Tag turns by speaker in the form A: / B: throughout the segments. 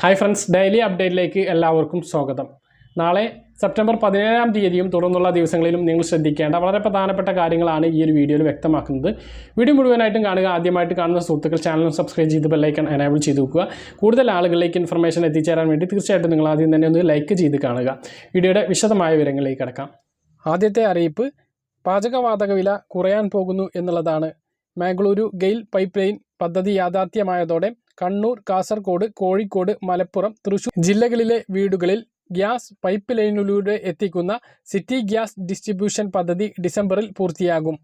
A: Hi friends, daily അപ്ഡേറ്റിലേക്ക് എല്ലാവർക്കും സ്വാഗതം. നാളെ സെപ്റ്റംബർ 17-ാം തീയതിയും തുടർന്നുള്ള ദിവസങ്ങളിലും നിങ്ങൾ ശ്രദ്ധിക്കേണ്ട വളരെ പ്രധാനപ്പെട്ട കാര്യങ്ങളാണ് ഈ ഒരു വീഡിയോയിൽ വ്യക്തമാക്കുന്നത്. വീഡിയോ മുഴുവനായിട്ടും കാണുക. ആദ്യമായിട്ട് കാണുന്ന സുഹൃത്തുക്കൾ ചാനൽ സബ്സ്ക്രൈബ് ചെയ്ത് ബെൽ ഐക്കൺ എനേബിൾ ചെയ്ത് വെക്കുക. കൂടുതൽ ആളുകളിലേക്ക് ഇൻഫർമേഷൻ എത്തിച്ചേരാൻ വേണ്ടി തീർച്ചയായിട്ടും നിങ്ങൾ ആദ്യം തന്നെ ഒന്ന് ലൈക്ക് ചെയ്ത് കാണുക. വീഡിയോയുടെ വിശദമായ വിവരങ്ങളിലേക്ക് കടക്കാം. ആദ്യത്തെ അറിയിപ്പ് പാചകവാതക വില കുറയാൻ പോകുന്നു എന്നുള്ളതാണ്. മംഗളൂരു ഗെയിൽ പൈപ്പ് ലൈൻ പദ്ധതി യാഥാർത്ഥ്യമായതോടെ കണ്ണൂർ, കാസർഗോഡ്, കോഴിക്കോട്, മലപ്പുറം, തൃശൂർ ജില്ലകളിലെ വീടുകളിൽ ഗ്യാസ് പൈപ്പ് ലൈനിലൂടെ എത്തിക്കുന്ന സിറ്റി ഗ്യാസ് ഡിസ്ട്രിബ്യൂഷൻ പദ്ധതി ഡിസംബറിൽ പൂർത്തിയാകും.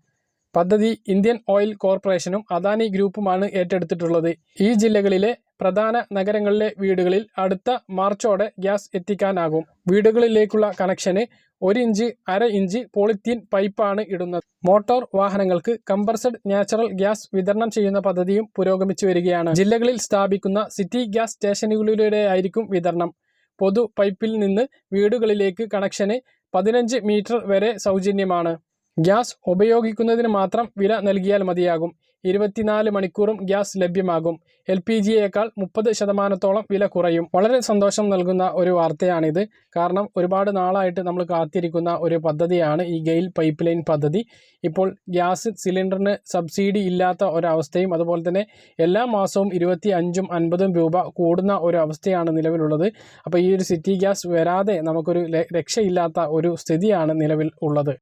A: പദ്ധതി ഇന്ത്യൻ ഓയിൽ കോർപ്പറേഷനും അദാനി ഗ്രൂപ്പുമാണ് ഏറ്റെടുത്തിട്ടുള്ളത്. ഈ ജില്ലകളിലെ പ്രധാന നഗരങ്ങളിലെ വീടുകളിൽ അടുത്ത മാർച്ചോടെ ഗ്യാസ് എത്തിക്കാനാകും. വീടുകളിലേക്കുള്ള കണക്ഷന് 1 ഇഞ്ച്, 1/2 ഇഞ്ച് പോളിത്തീൻ പൈപ്പാണ് ഇടുന്നത്. മോട്ടോർ വാഹനങ്ങൾക്ക് കംപ്രസ്ഡ് നാച്ചുറൽ ഗ്യാസ് വിതരണം ചെയ്യുന്ന പദ്ധതിയും പുരോഗമിച്ചു വരികയാണ്. ജില്ലകളിൽ സ്ഥാപിക്കുന്ന സിറ്റി ഗ്യാസ് സ്റ്റേഷനുകളിലൂടെയായിരിക്കും വിതരണം. പൊതു പൈപ്പിൽ നിന്ന് വീടുകളിലേക്ക് കണക്ഷന് 15 മീറ്റർ വരെ സൗജന്യമാണ്. ഗ്യാസ് ഉപയോഗിക്കുന്നതിന് മാത്രം വില നൽകിയാൽ മതിയാകും. 24 മണിക്കൂറും ഗ്യാസ് ലഭ്യമാകും. LPGയേക്കാൾ 30% വില കുറയും. വളരെ സന്തോഷം നൽകുന്ന ഒരു വാർത്തയാണിത്. കാരണം ഒരുപാട് നാളായിട്ട് നമ്മൾ കാത്തിരിക്കുന്ന ഒരു പദ്ധതിയാണ് ഈ ഗെയിൽ പൈപ്പ് ലൈൻ പദ്ധതി. ഇപ്പോൾ ഗ്യാസ് സിലിണ്ടറിന് സബ്സിഡി ഇല്ലാത്ത ഒരവസ്ഥയും അതുപോലെ തന്നെ എല്ലാ മാസവും 25ഉം 50ഉം രൂപ കൂടുന്ന ഒരു അവസ്ഥയാണ് നിലവിലുള്ളത്. അപ്പോൾ ഈ ഒരു സിറ്റി ഗ്യാസ് വരാതെ നമുക്കൊരു രക്ഷയില്ലാത്ത ഒരു സ്ഥിതിയാണ് നിലവിൽ ഉള്ളത്.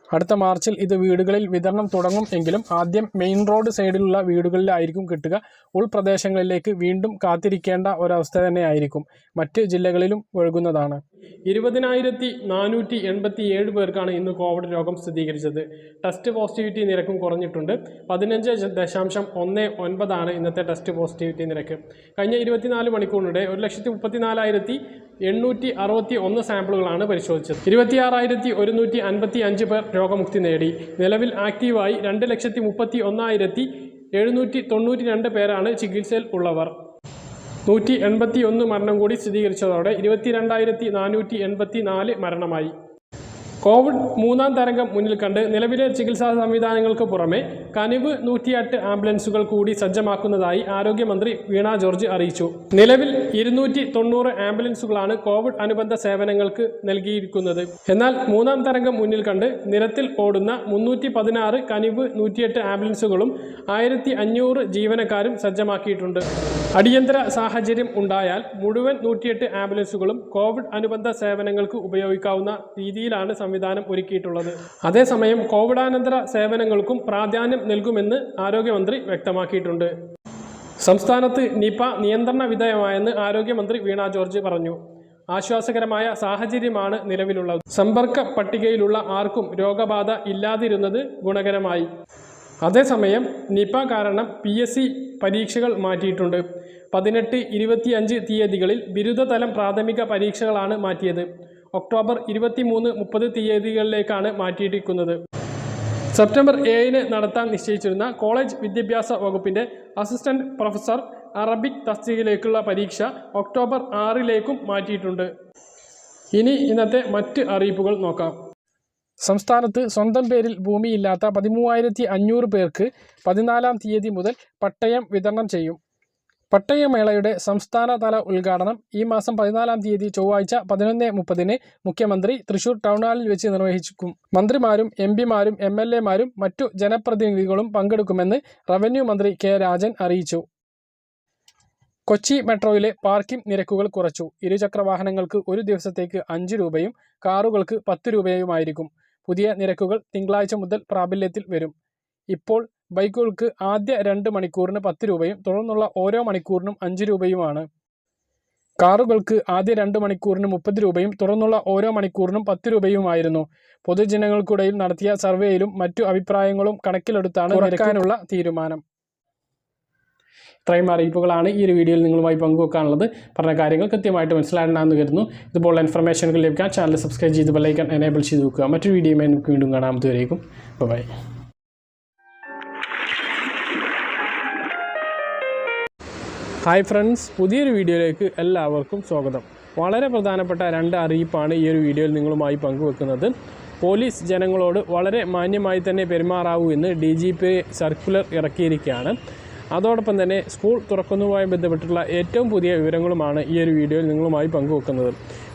A: അടുത്ത മാർച്ചിൽ ഇത് വീടുകളിൽ വിതരണം തുടങ്ങും എങ്കിലും ആദ്യം മെയിൻ റോഡ് സൈഡിലുള്ള വീടുകളിലായിരിക്കും കിട്ടുക. ഉൾപ്രദേശങ്ങളിലേക്ക് വീണ്ടും കാത്തിരിക്കേണ്ട ഒരവസ്ഥ തന്നെയായിരിക്കും. മറ്റ് ജില്ലകളിലും ഒഴുകുന്നതാണ്. 20,487 പേർക്കാണ് ഇന്ന് കോവിഡ് രോഗം സ്ഥിരീകരിച്ചത്. ടെസ്റ്റ് പോസിറ്റിവിറ്റി നിരക്കും കുറഞ്ഞിട്ടുണ്ട്. 15.19 ഇന്നത്തെ ടെസ്റ്റ് പോസിറ്റിവിറ്റി നിരക്ക്. കഴിഞ്ഞ 24 മണിക്കൂറിനിടെ 1,34,861 സാമ്പിളുകളാണ് പരിശോധിച്ചത്. 26,155 പേർ രോഗമുക്തി നേടി. നിലവിൽ ആക്റ്റീവായി 2,31,792 പേരാണ് ചികിത്സയിൽ ഉള്ളവർ. 181 മരണം കൂടി സ്ഥിരീകരിച്ചതോടെ 22,484 മരണമായി. കോവിഡ് 3ാം തരംഗം മുന്നിൽ കണ്ട് നിലവിലെ ചികിത്സാ സംവിധാനങ്ങൾക്ക് പുറമെ കനിവ് 108 ആംബുലൻസുകൾ കൂടി സജ്ജമാക്കുന്നതായി ആരോഗ്യമന്ത്രി വീണ ജോർജ് അറിയിച്ചു. നിലവിൽ 290 ആംബുലൻസുകളാണ് കോവിഡ് അനുബന്ധ സേവനങ്ങൾക്ക് നൽകിയിരിക്കുന്നത്. എന്നാൽ 3ാം തരംഗം മുന്നിൽ കണ്ട് നിരത്തിൽ ഓടുന്ന 316 കനിവ് 108 ആംബുലൻസുകളും 1500 ജീവനക്കാരും സജ്ജമാക്കിയിട്ടുണ്ട്. അടിയന്തര സാഹചര്യം ഉണ്ടായാൽ മുഴുവൻ 108 ആംബുലൻസുകളും കോവിഡ് അനുബന്ധ സേവനങ്ങൾക്ക് ഉപയോഗിക്കാവുന്ന രീതിയിലാണ് സംവിധാനം ഒരുക്കിയിട്ടുള്ളത്. അതേസമയം കോവിഡാനന്തര സേവനങ്ങൾക്കും പ്രാധാന്യം നൽകുമെന്ന് ആരോഗ്യമന്ത്രി വ്യക്തമാക്കിയിട്ടുണ്ട്. സംസ്ഥാനത്ത് നിപ നിയന്ത്രണ വിധേയമായെന്ന് ആരോഗ്യമന്ത്രി വീണ ജോർജ് പറഞ്ഞു. ആശ്വാസകരമായ സാഹചര്യമാണ് നിലവിലുള്ളത്. സമ്പർക്ക പട്ടികയിലുള്ള ആർക്കും രോഗബാധ ഇല്ലാതിരുന്നത് ഗുണകരമായി. അതേസമയം നിപ കാരണം PSC പരീക്ഷകൾ മാറ്റിയിട്ടുണ്ട്. 18, 25 തീയതികളിൽ ബിരുദതലം പ്രാഥമിക പരീക്ഷകളാണ് മാറ്റിയത്. ഒക്ടോബർ 23, 30 തീയതികളിലേക്കാണ് മാറ്റിയിരിക്കുന്നത്. സെപ്റ്റംബർ 7 നടത്താൻ നിശ്ചയിച്ചിരുന്ന കോളേജ് വിദ്യാഭ്യാസ വകുപ്പിൻ്റെ അസിസ്റ്റന്റ് പ്രൊഫസർ അറബിക് തസ്തികയിലേക്കുള്ള പരീക്ഷ ഒക്ടോബർ 6 മാറ്റിയിട്ടുണ്ട്. ഇനി ഇന്നത്തെ മറ്റ് അറിയിപ്പുകൾ നോക്കാം. സംസ്ഥാനത്ത് സ്വന്തം പേരിൽ ഭൂമിയില്ലാത്ത 13,500 പേർക്ക് 14-ാം തീയതി മുതൽ പട്ടയം വിതരണം ചെയ്യും. പട്ടയമേളയുടെ സംസ്ഥാനതല ഉദ്ഘാടനം ഈ മാസം 14-ാം തീയതി ചൊവ്വാഴ്ച 11:30 മുഖ്യമന്ത്രി തൃശൂർ ടൗൺ ഹാളിൽ വെച്ച് നിർവഹിക്കും. മന്ത്രിമാരും MPമാരും MLAമാരും മറ്റു ജനപ്രതിനിധികളും പങ്കെടുക്കുമെന്ന് റവന്യൂ മന്ത്രി K. രാജൻ അറിയിച്ചു. കൊച്ചി മെട്രോയിലെ പാർക്കിംഗ് നിരക്കുകൾ കുറച്ചു. ഇരുചക്ര വാഹനങ്ങൾക്ക് ഒരു ദിവസത്തേക്ക് 5 രൂപയും കാറുകൾക്ക് 10 രൂപയുമായിരിക്കും. പുതിയ നിരക്കുകൾ തിങ്കളാഴ്ച മുതൽ പ്രാബല്യത്തിൽ വരും. ഇപ്പോൾ ബൈക്കുകൾക്ക് ആദ്യ 2 മണിക്കൂറിന് 10 രൂപയും തുടർന്നുള്ള ഓരോ മണിക്കൂറിനും 5 രൂപയുമാണ്. കാറുകൾക്ക് ആദ്യ 2 മണിക്കൂറിന് 30 രൂപയും തുടർന്നുള്ള ഓരോ മണിക്കൂറിനും 10 രൂപയുമായിരുന്നു. പൊതുജനങ്ങൾക്കിടയിൽ നടത്തിയ സർവേയിലും മറ്റു അഭിപ്രായങ്ങളും കണക്കിലെടുത്താണ് കുറയ്ക്കാനുള്ള തീരുമാനം. ഇത്രയും അറിയിപ്പുകളാണ് ഈ ഒരു വീഡിയോയിൽ നിങ്ങളുമായി പങ്കുവെക്കാനുള്ളത്. പറഞ്ഞ കാര്യങ്ങൾ കൃത്യമായിട്ട് മനസ്സിലാണെന്ന് കരുതുന്നു. ഇതുപോലുള്ള ഇൻഫർമേഷനുകൾ ലഭിക്കാൻ ചാനൽ സബ്സ്ക്രൈബ് ചെയ്ത് ബെൽ ഐക്കൺ എനേബിൾ ചെയ്ത് വെക്കുക. മറ്റൊരു വീഡിയോയുമായി നമുക്ക് വീണ്ടും കാണാം. അതുവരേക്കും ബൈ. ഹായ് ഫ്രണ്ട്സ്, പുതിയൊരു വീഡിയോയിലേക്ക് എല്ലാവർക്കും സ്വാഗതം. വളരെ പ്രധാനപ്പെട്ട 2 അറിയിപ്പാണ് ഈ ഒരു വീഡിയോയിൽ നിങ്ങളുമായി പങ്കുവെക്കുന്നത്. പോലീസ് ജനങ്ങളോട് വളരെ മാന്യമായി തന്നെ പെരുമാറാവൂ എന്ന് DGP സർക്കുലർ ഇറക്കിയിരിക്കുകയാണ്. അതോടൊപ്പം തന്നെ സ്കൂൾ തുറക്കുന്നതുമായി ബന്ധപ്പെട്ടുള്ള ഏറ്റവും പുതിയ വിവരങ്ങളുമാണ് ഈ ഒരു വീഡിയോയിൽ നിങ്ങളുമായി പങ്കുവെക്കുന്നത്.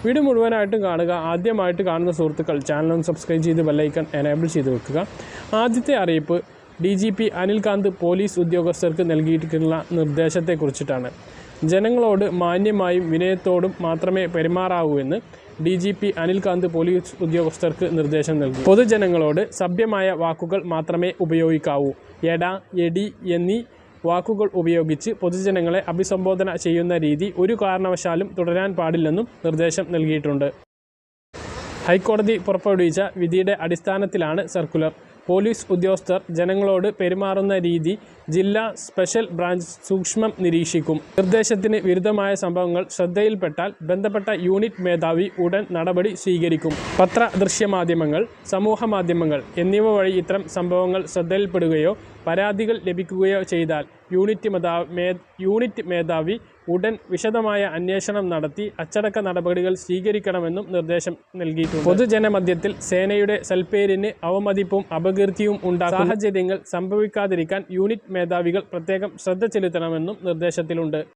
A: വീഡിയോ മുഴുവനായിട്ടും കാണുക. ആദ്യമായിട്ട് കാണുന്ന സുഹൃത്തുക്കൾ ചാനൽ സബ്സ്ക്രൈബ് ചെയ്ത് ബെല്ലൈക്കൺ എനേബിൾ ചെയ്ത് വെക്കുക. ആദ്യത്തെ അറിയിപ്പ് DGP അനിൽകാന്ത് പോലീസ് ഉദ്യോഗസ്ഥർക്ക് നൽകിയിട്ടുള്ള നിർദ്ദേശത്തെക്കുറിച്ചിട്ടാണ്. ജനങ്ങളോട് മാന്യമായും വിനയത്തോടും മാത്രമേ പെരുമാറാവൂ എന്ന് DGP അനിൽകാന്ത് പോലീസ് ഉദ്യോഗസ്ഥർക്ക് നിർദ്ദേശം നൽകി. പൊതുജനങ്ങളോട് സഭ്യമായ വാക്കുകൾ മാത്രമേ ഉപയോഗിക്കാവൂ. എടാ, എടി എന്നീ വാക്കുകൾ ഉപയോഗിച്ച് പൊതുജനങ്ങളെ അഭിസംബോധന ചെയ്യുന്ന രീതി ഒരു കാരണവശാലും തുടരാൻ പാടില്ലെന്നും നിർദ്ദേശം നൽകിയിട്ടുണ്ട്. ഹൈക്കോടതി പുറപ്പെടുവിച്ച വിധിയുടെ അടിസ്ഥാനത്തിലാണ് സർക്കുലർ. പോലീസ് ഉദ്യോഗസ്ഥർ ജനങ്ങളോട് പെരുമാറുന്ന രീതി ജില്ലാ സ്പെഷ്യൽ ബ്രാഞ്ച് സൂക്ഷ്മം നിരീക്ഷിക്കും. നിർദ്ദേശത്തിന് വിരുദ്ധമായ സംഭവങ്ങൾ ശ്രദ്ധയിൽപ്പെട്ടാൽ ബന്ധപ്പെട്ട യൂണിറ്റ് മേധാവി ഉടൻ നടപടി സ്വീകരിക്കും. പത്ര, ദൃശ്യമാധ്യമങ്ങൾ, സമൂഹ മാധ്യമങ്ങൾ എന്നിവ വഴി ഇത്തരം സംഭവങ്ങൾ ശ്രദ്ധയിൽപ്പെടുകയോ പരാതികൾ ലഭിക്കുകയോ ചെയ്താൽ യൂണിറ്റ് മേധാവി ഉടൻ വിശദമായ അന്വേഷണം നടത്തി അച്ചടക്ക നടപടികൾ സ്വീകരിക്കണമെന്നും നിർദ്ദേശം നൽകിയിട്ടുണ്ട്. പൊതുജനമധ്യത്തിൽ സേനയുടെ സൽപ്പേരിന് അവമതിപ്പും അപകീർത്തിയും ഉണ്ടാകുന്ന സാഹചര്യങ്ങൾ സംഭവിക്കാതിരിക്കാൻ യൂണിറ്റ് മേധാവികൾ പ്രത്യേകം ശ്രദ്ധ ചെലുത്തണമെന്നും നിർദ്ദേശത്തിലുണ്ട്.